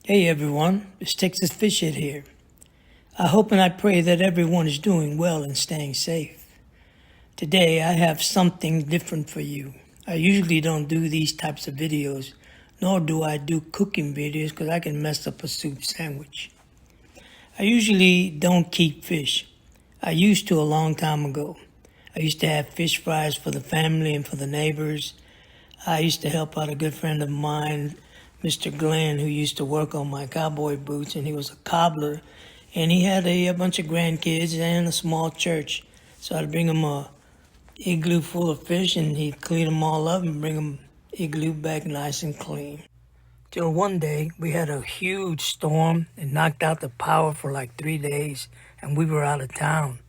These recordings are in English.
Hey everyone, it's Texas Fish Head here. I hope and I pray that everyone is doing well and staying safe. Today I have something different for you. I usually don't do these types of videos, nor do I do cooking videos because I can mess up a soup sandwich. I usually don't keep fish. I used to a long time ago. I used to have fish fries for the family and for the neighbors. I used to help out a good friend of mine, Mr. Glenn, who used to work on my cowboy boots, and he was a cobbler, and he had a bunch of grandkids and a small church. So I'd bring him a igloo full of fish, and he'd clean them all up and bring them igloo back nice and clean. Till one day we had a huge storm and knocked out the power for like 3 days, and we were out of town.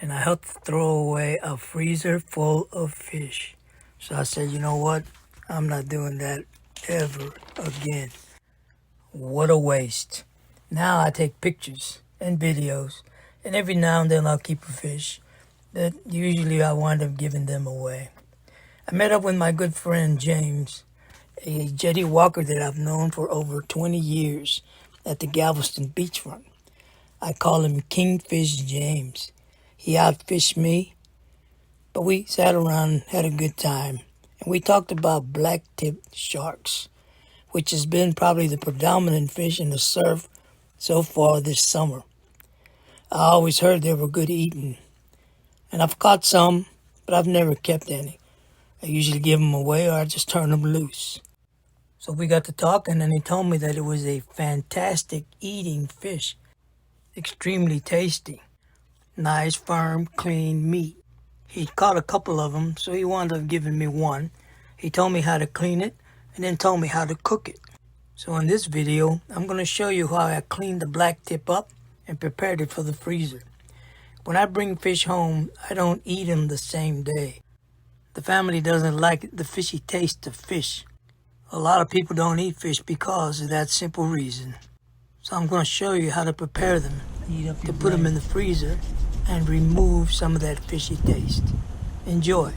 And I had to throw away a freezer full of fish. So I said, you know what? I'm not doing that ever again. What a waste. Now I take pictures and videos, and every now and then I'll keep a fish that usually I wind up giving them away. I met up with my good friend James, a jetty walker that I've known for over 20 years at the Galveston beachfront. I call him Kingfish James. He outfished me, but we sat around and had a good time. And we talked about black-tipped sharks, which has been probably the predominant fish in the surf so far this summer. I always heard they were good eating, and I've caught some, but I've never kept any. I usually give them away or I just turn them loose. So we got to talking, and he told me that it was a fantastic eating fish, extremely tasty, nice, firm, clean meat. He caught a couple of them, so he wound up giving me one. He told me how to clean it, and then told me how to cook it. So in this video, I'm going to show you how I cleaned the black tip up and prepared it for the freezer. When I bring fish home, I don't eat them the same day. The family doesn't like the fishy taste of fish. A lot of people don't eat fish because of that simple reason. So I'm going to show you how to prepare them, to put them in the freezer and remove some of that fishy taste. Enjoy,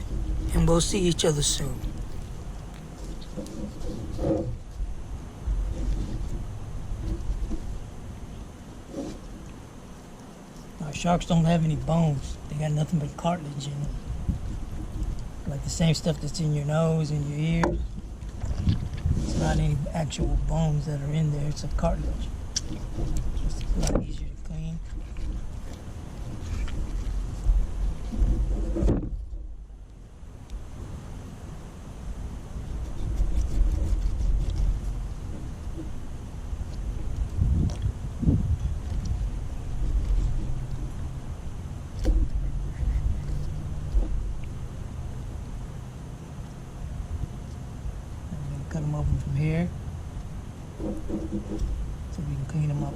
and we'll see each other soon. Now, sharks don't have any bones. They got nothing but cartilage in them. Like the same stuff that's in your nose and your ears. It's not any actual bones that are in there, it's a cartilage. It's a lot easier to clean. Cut them open from here so we can clean them up.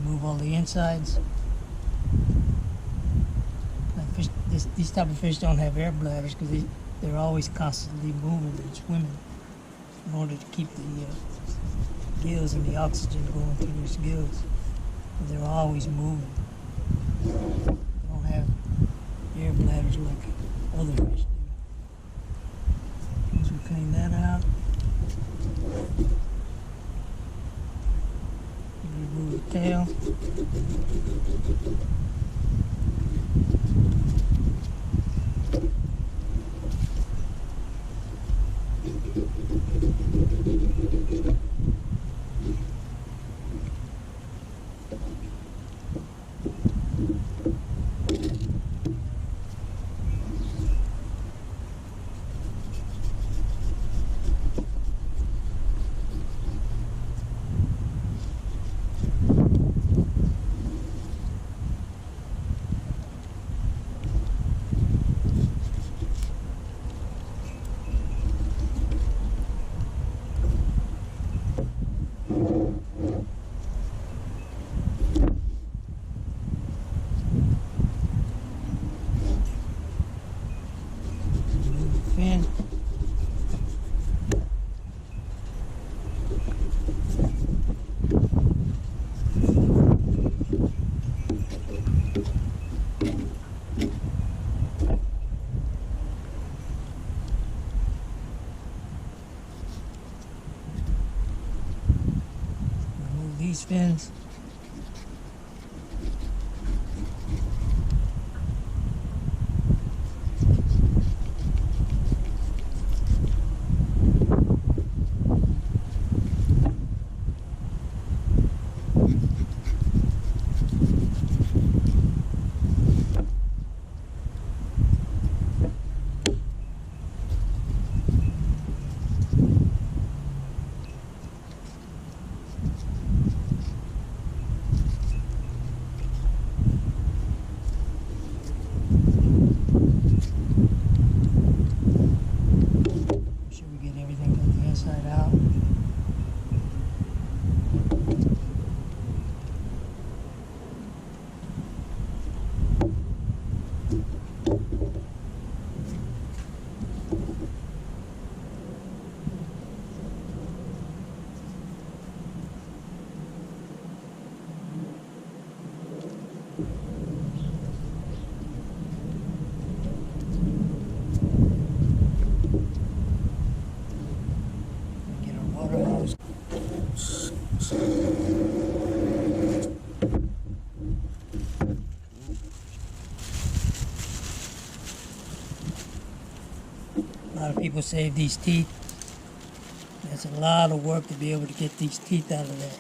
Remove all the insides. Like fish, these type of fish don't have air bladders because they're always constantly moving and swimming in order to keep the gills and the oxygen going through those gills. But they're always moving. They don't have air bladders like other fish do. Once we clean that out, remove the tail. Fin. Remove these fins. Inside out. Get our water hose. A lot of people save these teeth. That's a lot of work to be able to get these teeth out of there.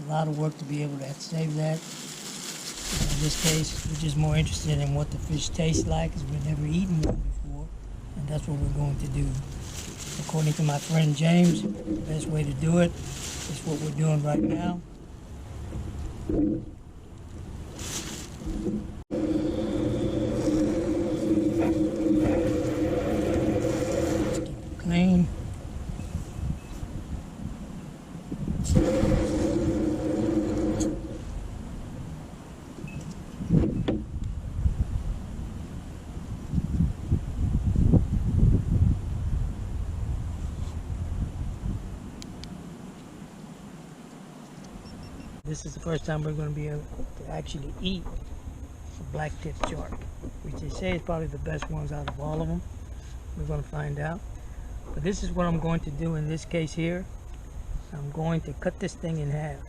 A lot of work to be able to save that. In this case, we're just more interested in what the fish tastes like, because we've never eaten one before, and that's what we're going to do. According to my friend James, the best way to do it is what we're doing right now. Keep it clean. This is the first time we're going to be able to actually eat a black-tipped shark, which they say is probably the best ones out of all of them. We're going to find out. But this is what I'm going to do in this case here. I'm going to cut this thing in half.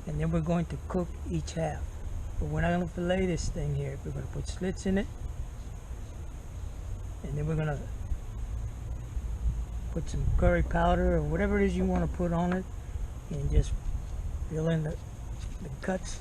And then we're going to cook each half. But we're not going to fillet this thing here. We're going to put slits in it. And then we're going to put some curry powder or whatever it is you want to put on it. And just fill in the cuts.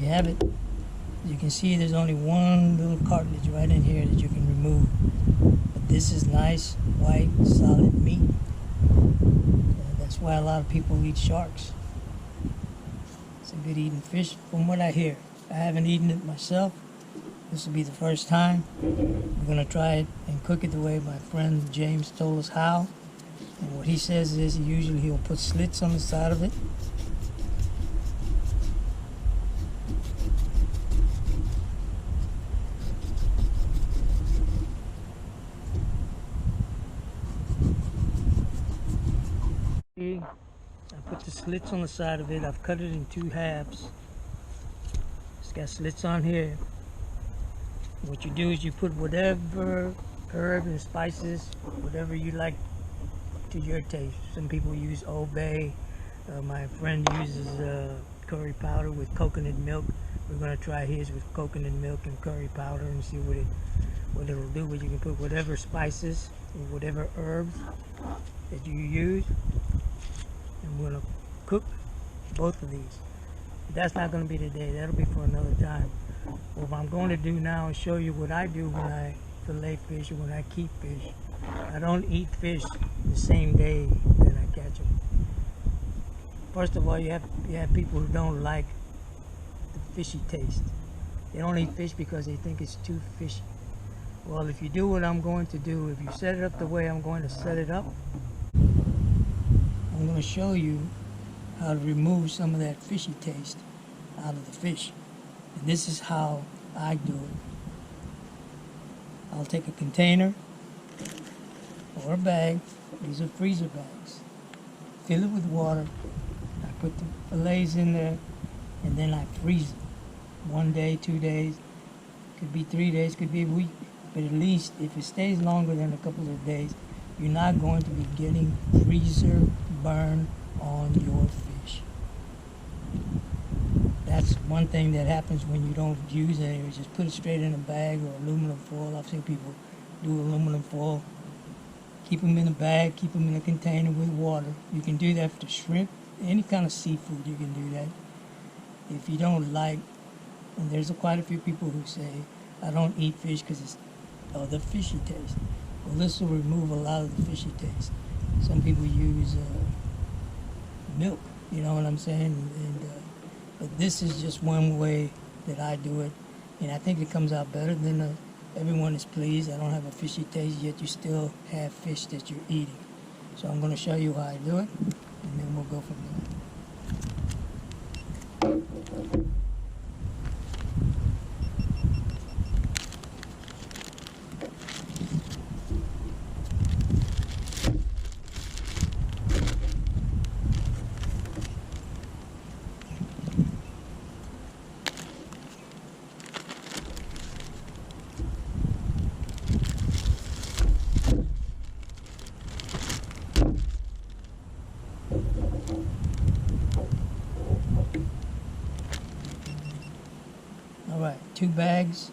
have it. As you can see, there's only one little cartilage right in here that you can remove. But this is nice, white, solid meat. That's why a lot of people eat sharks. It's a good eating fish from what I hear. I haven't eaten it myself. This will be the first time. We're going to try it and cook it the way my friend James told us how. And what he says is he'll put slits on the side of it. I put the slits on the side of it. I've cut it in 2 halves. It's got slits on here. What you do is you put whatever herb and spices, whatever you like to your taste. Some people use Old Bay. My friend uses curry powder with coconut milk. We're going to try his with coconut milk and curry powder and see what it'll do. But you can put whatever spices or whatever herbs that you use. And we're going to cook both of these. But that's not going to be today. That'll be for another time. What I'm going to do now is show you what I do when I fillet fish or when I keep fish. I don't eat fish the same day that I catch them. First of all, you have people who don't like the fishy taste. They don't eat fish because they think it's too fishy. Well, if you do what I'm going to do, if you set it up the way I'm going to set it up, I'm going to show you how to remove some of that fishy taste out of the fish. And this is how I do it. I'll take a container or a bag. These are freezer bags. Fill it with water. I put the fillets in there and then I freeze it. 1 day, 2 days, could be 3 days, could be a week. But at least if it stays longer than a couple of days, you're not going to be getting freezer burn on your fish. That's one thing that happens when you don't use it. You just put it straight in a bag or aluminum foil. I've seen people do aluminum foil. Keep them in a bag, keep them in a container with water. You can do that for shrimp, any kind of seafood you can do that. If you don't like, and there's quite a few people who say, I don't eat fish because it's the fishy taste. Well, this will remove a lot of the fishy taste. Some people use milk, you know what I'm saying? But this is just one way that I do it, and I think it comes out better than everyone is pleased. I don't have a fishy taste, yet you still have fish that you're eating. So I'm going to show you how I do it, and then we'll go from there. Alright, 2 bags,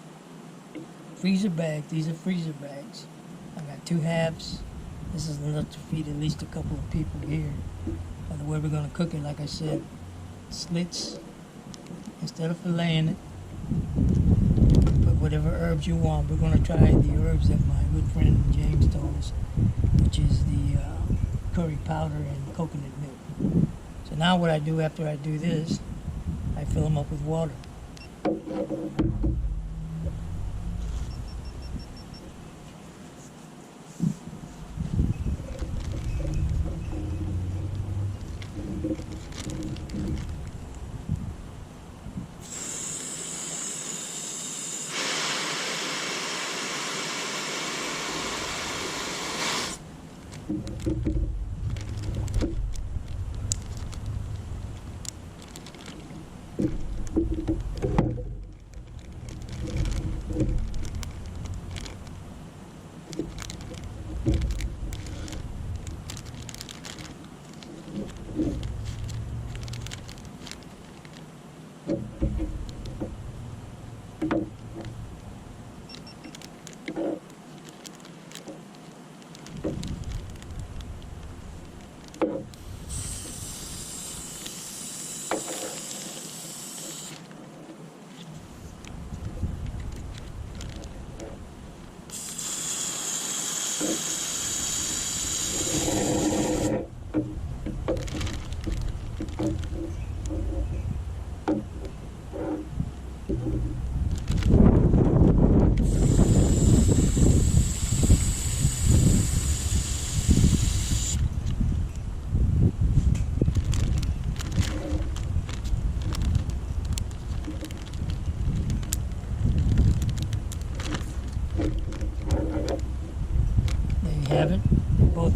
freezer bags. These are freezer bags. I got 2 halves. This is enough to feed at least a couple of people here. By the way we're going to cook it, like I said, slits. Instead of filleting it, put whatever herbs you want. We're going to try the herbs that my good friend James told us, which is the curry powder and coconut milk. So now what I do after I do this, I fill them up with water.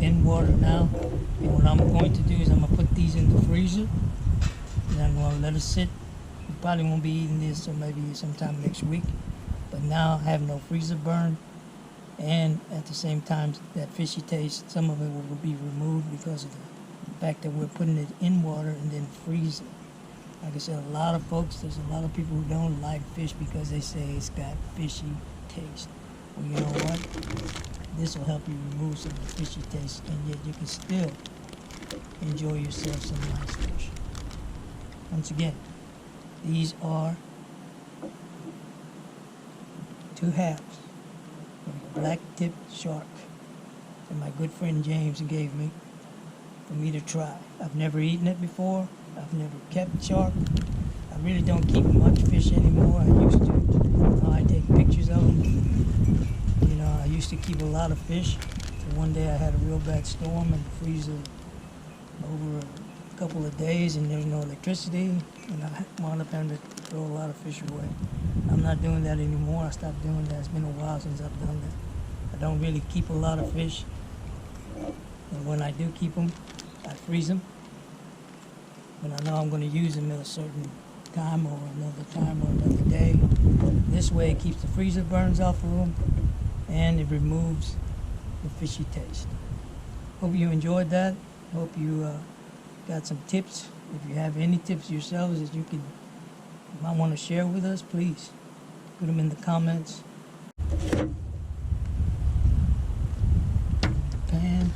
in water now. And what I'm going to do is I'm gonna put these in the freezer, and I'm gonna let it sit. We probably won't be eating this until maybe sometime next week. But now I have no freezer burn, and at the same time, that fishy taste, some of it will be removed because of the fact that we're putting it in water and then freeze it. Like I said, there's a lot of people who don't like fish because they say it's got fishy taste. Well, you know what? This will help you remove some of the fishy taste, and yet you can still enjoy yourself some nice fish. Once again, these are 2 halves of a black-tipped shark that my good friend James gave me for me to try. I've never eaten it before. I've never kept shark. I really don't keep much fish anymore. I used to. I take pictures of them. I used to keep a lot of fish. So one day I had a real bad storm and the freezer over a couple of days, and there's no electricity, and I wound up having to throw a lot of fish away. I'm not doing that anymore. I stopped doing that. It's been a while since I've done that. I don't really keep a lot of fish, and when I do keep them, I freeze them. But I know I'm going to use them at a certain time or another day. This way it keeps the freezer burns off of them, and it removes the fishy taste. Hope you enjoyed that. Hope you got some tips. If you have any tips yourselves that you might want to share with us, please put them in the comments. Pan.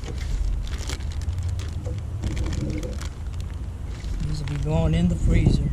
These will be going in the freezer.